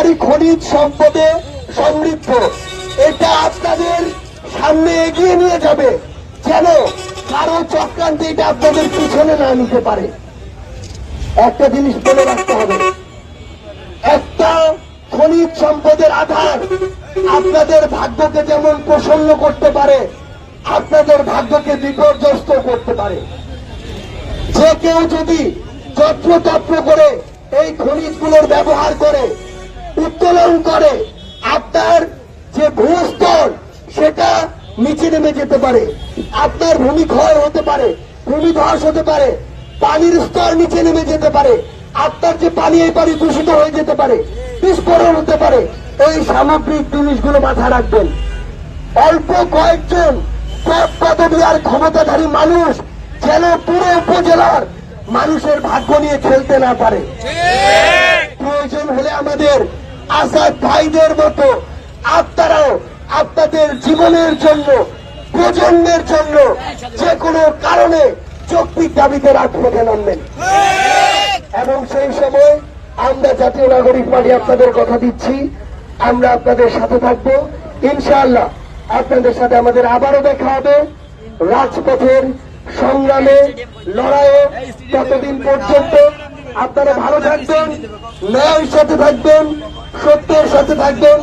বাংলাদেশটাই খনিজ সম্পদে সমৃদ্ধ। এটা আপনাদের সামনে এগিয়ে নিয়ে যাবে, যেন কারো চক্রান্তে এটা আপনাদের পিছনে না নিতে পারে। একটা জিনিস মনে রাখতে হবে, একটা খনিজ সম্পদের আধার আপনাদের ভাগ্যকে যেমন প্রসন্ন করতে পারে, আপনাদের ভাগ্যকে বিপর্যস্ত করতে পারে। যে কেউ যদি যত্রতত্র করে এই খনিজগুলোর ব্যবহার করে উত্তোলন করে, আপনার যে ভূস্তর সেটা নিচে নেমে যেতে পারে, আপনার ভূমিক্ষয় হতে পারে, ভূমিধস হতে পারে, পানির স্তর নিচে নেমে যেতে পারে, আপনার যে পানি এই পানি দূষিত হয়ে যেতে পারে, বিস্ফোরণ হতে পারে। এই সামগ্রিক জিনিসগুলো মাথায় রাখবেন। অল্প কয়েকজন পদ পদবী আর ক্ষমতাধারী মানুষ যেন পুরো উপজেলার মানুষের ভাগ্য নিয়ে খেলতে না পারে। প্রয়োজন হলে আমাদের আসাদ ভাইদের মতো আপনারাও আপনাদের জীবনের জন্য, প্রজন্মের জন্য যে কোনো কারণে যৌক্তিক দাবিতে রাজপথে নামবেন। এবং সেই সময় আমরা জাতীয় নাগরিক পার্টি আপনাদের কথা দিচ্ছি, আমরা আপনাদের সাথে থাকবো ইনশাআল্লাহ। আপনাদের সাথে আমাদের আবারও দেখা হবে রাজপথের সংগ্রামে, লড়াইয়ে। ততদিন পর্যন্ত আপনারা ভালো থাকবেন, ন্যায়ের সাথে থাকবেন, সত্যের সাথে থাকবেন,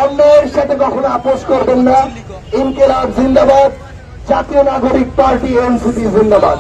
অন্যায়ের সাথে কখনো আপোষ করবেন না। ইনকিলাব জিন্দাবাদ, জাতীয় নাগরিক পার্টি এনসিপি জিন্দাবাদ।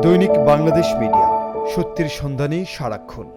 দৈনিক বাংলাদেশ মিডিয়া, সত্যের সন্ধানে সারাক্ষণ।